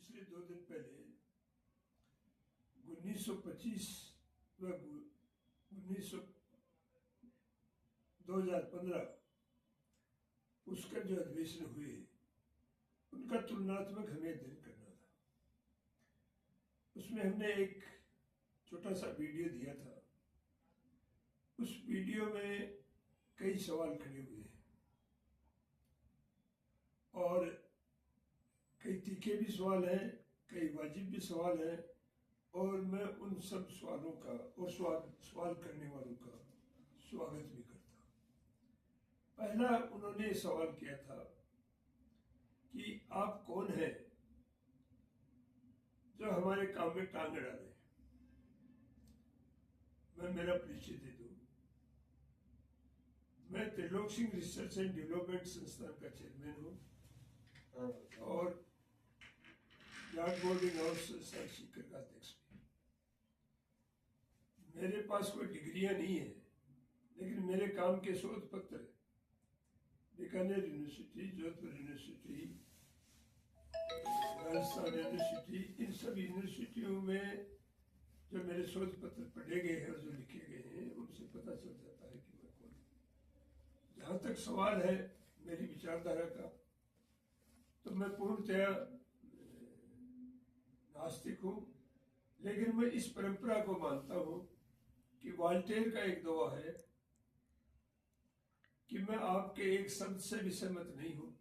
पिछले 2 दिन पहले 1925 व 2015 पुष्कर जो अधिवेशन हुए उनका तुलनात्मक हमें अध्ययन करना था। उसमें हमने एक छोटा सा वीडियो दिया था। उस वीडियो में कई सवाल खड़े हुए हैं और कई तीखे भी सवाल हैं, कई वाजिब भी सवाल हैं, और मैं उन सब सवालों का और सवाल करने वालों का स्वागत भी करता हूँ। पहला उन्होंने सवाल किया था कि आप कौन हैं जो हमारे काम में टांग अड़ा रहे हैं। मैं मेरा परिचय दे दूं। मैं Trilok Singh research and development संस्थान का चेयरमैन हूँ और जाट बोर्डिंग हाउस संस्थान सीकर का अध्यक्ष भी। मेरे पास कोई डिग्रियां नहीं है, लेकिन मेरे काम के शोध पत्र Bikaner university, Jodhpur university, Rajasthan university, इन सब यूनिवर्सिटियों में जो मेरे शोध पत्र पढ़े गए हैं और जो लिखे गए हैं उनसे पता चल जाता है कि मैं कौन हूं। जहां तक सवाल है मेरी विचारधारा का, तो मैं पूर्णतया नास्तिक हूं, लेकिन मैं इस परंपरा को मानता हूं कि वॉल्टेयर का एक दोहा है कि मैं आपके एक शब्द से भी सहमत नहीं हूं,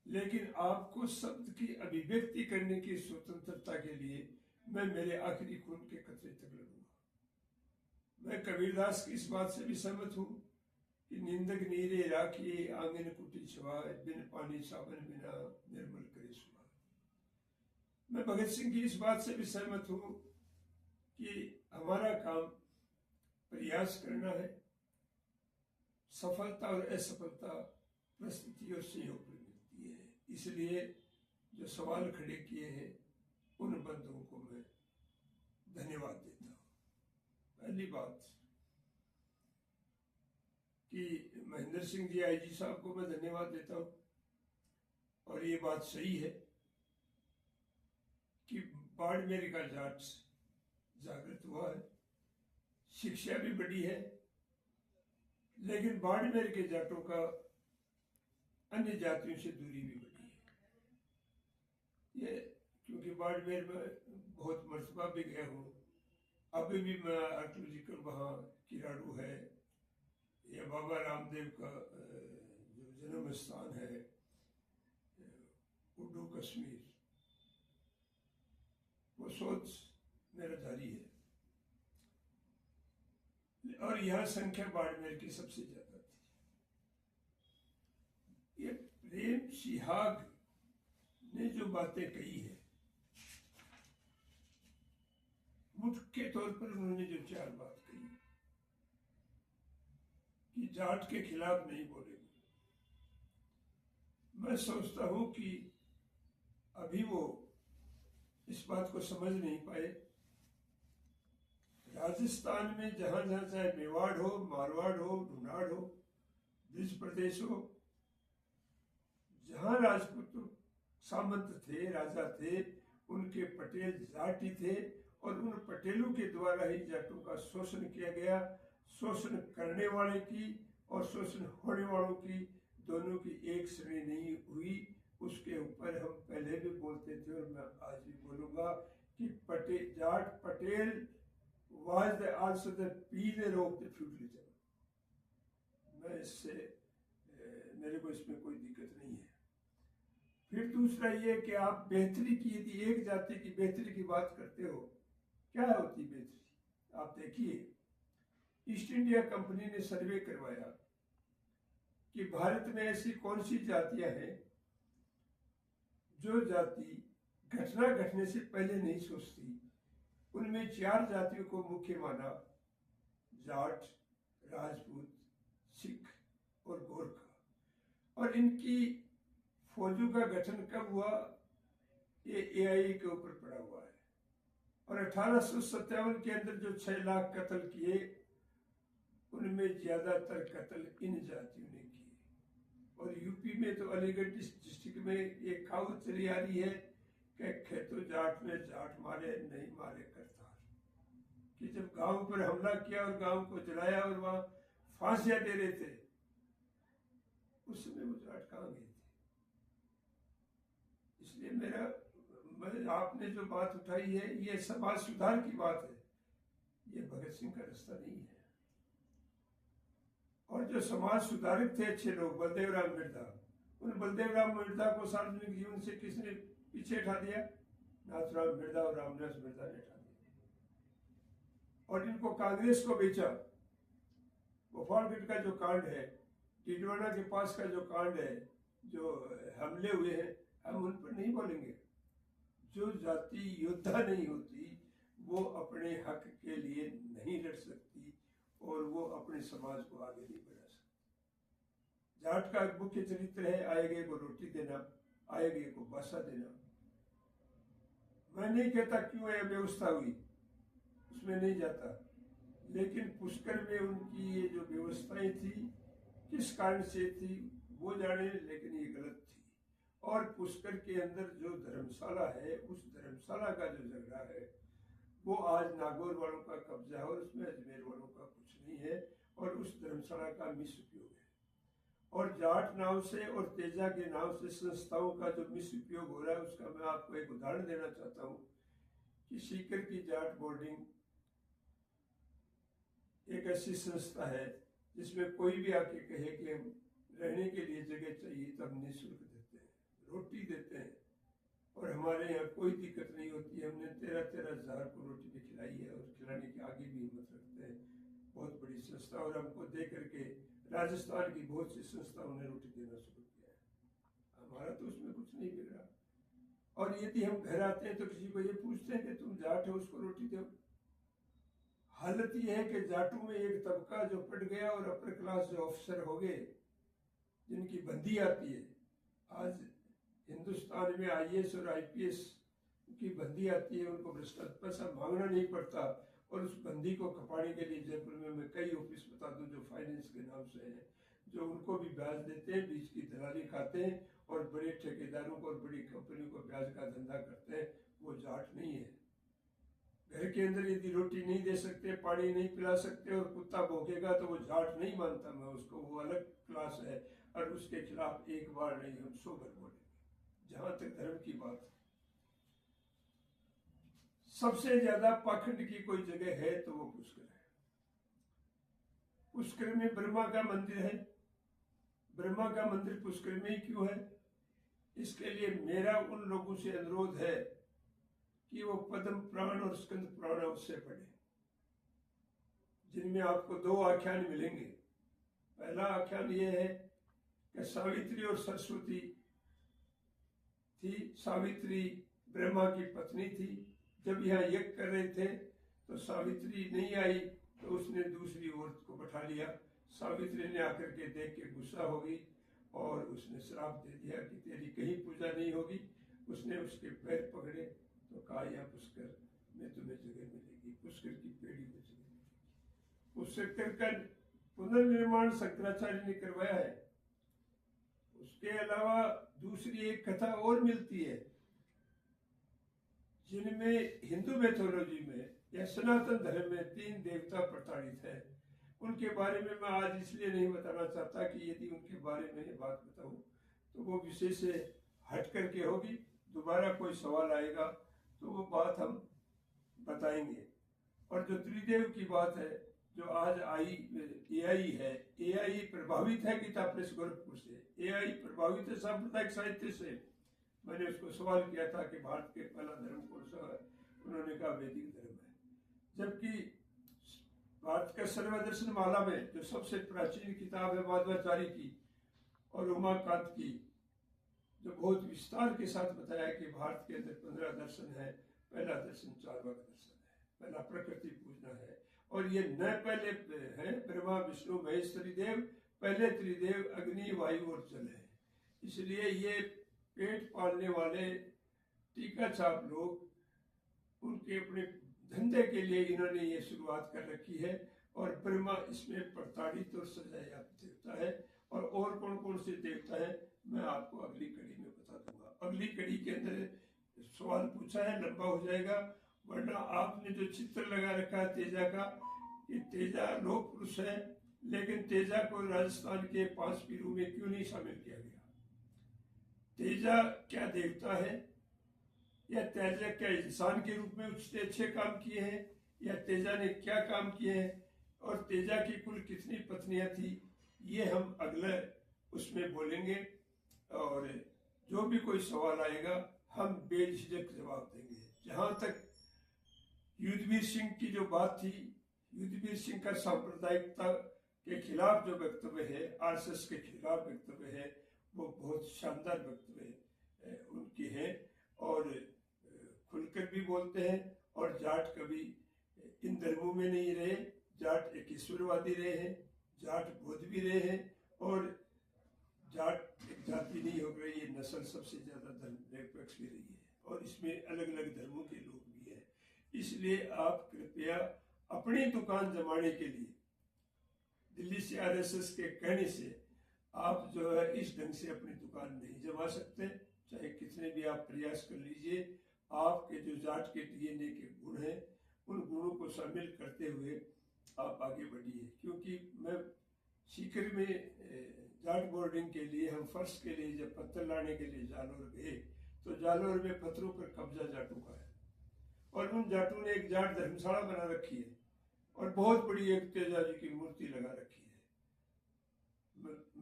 लेकिन आपको शब्द की अभिव्यक्ति करने की स्वतंत्रता के लिए मैं मेरे आखिरी खून के कतरे तक लड़ूंगा। मैं कबीरदास की इस बात से भी सहमत हूं कि निंदक नीरे राखिए आंगन कुटी छवाए, बिन पानी साबन बिना निर्मल करे सुबह। मैं भगत सिंह की इस बात से भी सहमत हूं कि हमारा काम प्रयास करना है, सफलता और असफलता परिस्थिति और सहयोग पर मिलती है। इसलिए जो सवाल खड़े किए हैं उन बंधुओं को मैं धन्यवाद देता हूं। पहली बात कि महेंद्र सिंह जी आईजी साहब को मैं धन्यवाद देता हूं, और ये बात सही है कि बाड़मेर का जाट जागृत हुआ है, शिक्षा भी बढ़ी है, लेकिन बाड़मेर के जाटों का अन्य जातियों से दूरी भी बढ़ी है। ये क्योंकि बाड़मेर में बहुत मर्तबा भी गया हूँ, अभी भी मैं आर्कियोलॉजिकल वहाँ किराड़ू है या बाबा रामदेव का जो जन्म स्थान है उड्डू कश्मीर, वो शोध मेरा जारी है, और यह संख्या बाड़मेर की सबसे ज्यादा थी। ये प्रेम सिहाग ने जो बातें कही है, मुख्य तौर पर उन्होंने जो 4 बात कही कि जाट के खिलाफ नहीं बोलेंगे, मैं सोचता हूं कि अभी वो इस बात को समझ नहीं पाए। राजस्थान में जहां जहां चाहे मेवाड़ हो, मारवाड़ हो, ढूंढाड़ हो, ब्रिज प्रदेश हो, जहां राजपूत सामंत थे, राजा थे, उनके पटेल जाट ही थे, और उन पटेलों के द्वारा ही जाटों का शोषण किया गया। शोषण करने वाले की और शोषण होने वालों की दोनों की एक श्रेणी नहीं हुई। उसके ऊपर हम पहले भी बोलते थे और मैं आज भी बोलूंगा कि Jat Patel was the also the pillar of the feudalism। मैं इससे मेरे को इसमें कोई दिक्कत नहीं है। फिर दूसरा ये कि आप बेहतरी की, यदि एक जाति की बेहतरी की बात करते हो, क्या होती बेहतरी? आप देखिए, ईस्ट इंडिया कंपनी ने सर्वे करवाया कि भारत में ऐसी कौन सी जातियां हैं जो जाति घटना घटने से पहले नहीं सोचती। उनमें 4 जातियों को मुख्य माना, जाट, राजपूत, सिख और गोरखा। और इनकी फौजों का गठन कब हुआ, ये एआई के ऊपर पड़ा हुआ है। और 1857 के अंदर जो 6 लाख कत्ल किए, उनमें ज्यादातर कत्ल इन जातियों ने किए। और यूपी में तो अलीगढ़ डिस्ट्रिक्ट में एक कहावत चली आ रही है कि खेतों जाट में जाट मारे नहीं मारे करतार, कि जब गांव पर हमला किया और गांव को जलाया और वहां फांसियां दे रहे थे, उस समय वो जाट कहाँ गए थे। इसलिए आपने जो बात उठाई है ये समाज सुधार की बात है, ये भगत सिंह का रास्ता नहीं है। और जो समाज सुधारक थे अच्छे लोग, बलदेव राम मिर्धा, उन बलदेव राम मिर्धा को सार्वजनिक जीवन से किसने पीछे हटा दिया? नाथुराम मिर्धा और रामदास मिर्धा ने हटा दिया। और इनको कांग्रेस को बेचा। गोपालगढ़ का जो कांड है, टिडवाना के पास का जो कांड है, जो हमले हुए हैं, हम उन पर नहीं बोलेंगे। जो जाति योद्धा नहीं होती वो अपने हक के लिए नहीं लड़ सकती और वो अपने समाज को आगे नहीं बढ़ा सकती। जाट का मुख्य चरित्र है आएगे को रोटी देना, आएगे को बासा देना। मैं नहीं कहता क्यों यह व्यवस्था हुई, उसमें नहीं जाता, लेकिन पुष्कर में उनकी ये जो व्यवस्थाएं थी किस कारण से थी वो जाने, लेकिन ये गलत थी। और पुष्कर के अंदर जो धर्मशाला है, उस धर्मशाला का जो झगड़ा है वो आज नागौर वालों का कब्जा है और उसमें अजमेर वालों का कुछ नहीं है, और उस धर्मशाला का मिसउपयोग है। और जाट नाव से और तेजा के नाव से संस्थाओं का जो मिसउपयोग हो रहा है, उसका मैं आपको एक उदाहरण देना चाहता हूँ कि सीकर की जाट बोर्डिंग एक ऐसी संस्था है जिसमें कोई भी आके कहे कि हम रहने के लिए जगह चाहिए तो हम निःशुल्क देते हैं, रोटी देते हैं, और हमारे यहाँ कोई दिक्कत नहीं होती है। हमने 13-13 हज़ार को रोटी भी खिलाई है और खिलाने की आगे भी हिम्मत रखते हैं। बहुत बड़ी संस्था, और हमको दे करके राजस्थान की बहुत सी संस्थाओं ने रोटी देना शुरू किया है। हमारा तो उसमें कुछ नहीं बिगड़ा। और यदि हम घर आते हैं तो किसी को ये पूछते हैं कि तुम जाट हो, उसको रोटी दो। हालत यह है कि जाटों में एक तबका जो पट गया और अपर क्लास जो ऑफिसर हो गए, जिनकी बंदी आती है। आज हिंदुस्तान में आईएएस और आईपीएस की बंदी आती है, उनको भ्रष्टाचार पैसा मांगना नहीं पड़ता, और उस बंदी को खपाने के लिए जयपुर में मैं कई ऑफिस बता दूं जो फाइनेंस के नाम से हैं, जो उनको भी ब्याज देते हैं, बीच की दलाली खाते हैं और बड़े ठेकेदारों को और बड़ी कंपनियों को ब्याज का धंधा करते हैं। वो जाट नहीं है। घर के अंदर यदि रोटी नहीं दे सकते, पानी नहीं पिला सकते और कुत्ता भौंकेगा तो वो जाट नहीं मानता मैं उसको, वो अलग क्लास है, और उसके खिलाफ एक बार नहीं हम 100 बार बोलेंगे। जहां तक धर्म की बात, सबसे ज्यादा पाखंड की कोई जगह है तो वो पुष्कर है। पुष्कर में ब्रह्मा का मंदिर है। ब्रह्मा का मंदिर पुष्कर में ही क्यों है? इसके लिए मेरा उन लोगों से अनुरोध है कि वो पद्म पुराण और स्कंद पुराण उससे पढ़े, जिनमें आपको 2 आख्यान मिलेंगे। पहला आख्यान ये है कि सावित्री और सरस्वती थी। सावित्री ब्रह्मा की पत्नी थी। जब यहाँ यज्ञ कर रहे थे तो सावित्री नहीं आई तो उसने दूसरी औरत को बैठा लिया। सावित्री ने आकर के देख के गुस्सा हो गई और उसने श्राप दे दिया कि तेरी कहीं पूजा नहीं होगी। उसने उसके पैर पकड़े तो कहा यहाँ पुष्कर में तुम्हें जगह मिलेगी, पुष्कर की पेड़ी में जगह मिलेगी। पुष्कर का पुनर्निर्माण शंकराचार्य ने करवाया है। उसके अलावा दूसरी एक कथा और मिलती है, जिनमें हिंदू मैथोलॉजी में या सनातन धर्म में 3 देवता प्रताड़ित है। उनके बारे में मैं आज इसलिए नहीं बताना चाहता कि यदि उनके बारे में बात बताऊं तो वो विषय से हट करके होगी। दोबारा कोई सवाल आएगा तो वो बात हम बताएंगे। और जो त्रिदेव की बात है जो आज आई एआई है, एआई प्रभावित है गीता प्रेस गोरखपुर से, एआई प्रभावित है सांप्रदायिक साहित्य से। मैंने उसको सवाल किया था कि भारत के पहला धर्म कौन सा है, उन्होंने कहा वैदिक धर्म है। जबकि भारत का सर्वदर्शन माला में जो सबसे प्राचीन किताब है माधवाचार्य की और उमाकांत की, जो बहुत विस्तार के साथ बताया कि भारत के अंदर 15 दर्शन है। पहला दर्शन चार्वाक दर्शन है, पहला प्रकृति पूजना है। और ये न पहले है ब्रह्मा विष्णु महेश त्रिदेव, पहले त्रिदेव अग्नि वायु और जल है। इसलिए ये पेट पालने वाले टीका छाप लोग उनके अपने धंधे के लिए इन्होंने ये शुरुआत कर रखी है। और ब्रह्मा इसमें प्रताड़ित और सजायाफ्त देवता है। और कौन कौन से देवता है मैं आपको अगली कड़ी में बता दूंगा। अगली कड़ी के अंदर सवाल पूछा है, लंबा हो जाएगा, वरना आपने जो चित्र लगा रखा है तेजा का, कि तेजा लोह पुरुष है, लेकिन तेजा को राजस्थान के 5 पीरों में क्यों नहीं शामिल किया गया? तेजा क्या देवता है, या तेजा क्या इंसान के रूप में उसने अच्छे काम किए हैं, या तेजा ने क्या काम किए हैं, और तेजा की कुल कितनी पत्नियां थी, ये हम अगले उसमें बोलेंगे। और जो भी कोई सवाल आएगा हम बेझिझक जवाब देंगे। जहां तक युद्धवीर सिंह की जो बात थी, युद्धवीर सिंह का सांप्रदायिकता के खिलाफ जो वक्तव्य है, आरएसएस के खिलाफ वक्तव्य है, वो बहुत शानदार वक्तव्य उनकी है, और खुलकर भी बोलते हैं। और जाट कभी इन धर्मों में नहीं रहे, जाट एक ईश्वरवादी रहे हैं, जाट बौद्ध भी रहे हैं, और जाट एक जाति नहीं हो गई, ये नस्ल सबसे ज्यादा धर्म निरपेक्ष भी रही है, और इसमें अलग अलग धर्मों के लोग भी हैं। इसलिए आप कृपया अपनी दुकान जमाने के लिए दिल्ली से आरएसएस के कहने से आप जो है इस ढंग से अपनी दुकान नहीं जमा सकते, चाहे कितने भी आप प्रयास कर लीजिए। आपके जो जाट के डीएनए के गुण हैं, उन गुणों को शामिल करते हुए आप आगे बढ़िए। क्योंकि मैं सीकर में जाट बोर्डिंग के लिए, हम फर्श के लिए जब पत्थर लाने के लिए जालोर गए, तो जालोर में पत्थरों पर कब्जा जाटों का है, और उन जाटों ने एक जाट धर्मशाला बना रखी है, और बहुत बड़ी एक तेजा जी की मूर्ति लगा रखी है।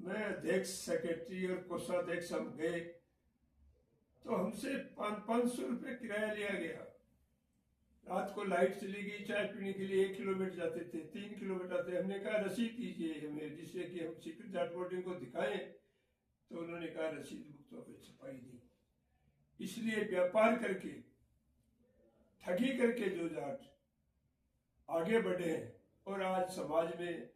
मैं अध्यक्ष, सेक्रेटरी और कोषाध्यक्ष हम गए, तो हमसे 500 रुपये किराया लिया गया। रात को लाइट चली गई, चाय पीने के लिए 1 किलोमीटर जाते थे, 3 किलोमीटर आते। हमने कहा रसीद दीजिए हमें, जिससे कि हम सीक्रेट जाट बोर्डिंग को दिखाएं, तो उन्होंने कहा रसीद बुक तो हमें छपाई नहीं। इसलिए व्यापार करके, ठगी करके जो जाट आगे बढ़े हैं और आज समाज में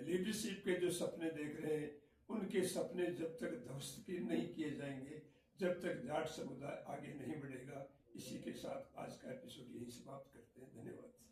लीडरशिप के जो सपने देख रहे हैं, उनके सपने जब तक ध्वस्त नहीं किए जाएंगे, जब तक जाट समुदाय आगे नहीं बढ़ेगा। इसी के साथ आज का एपिसोड यही समाप्त करते हैं। धन्यवाद।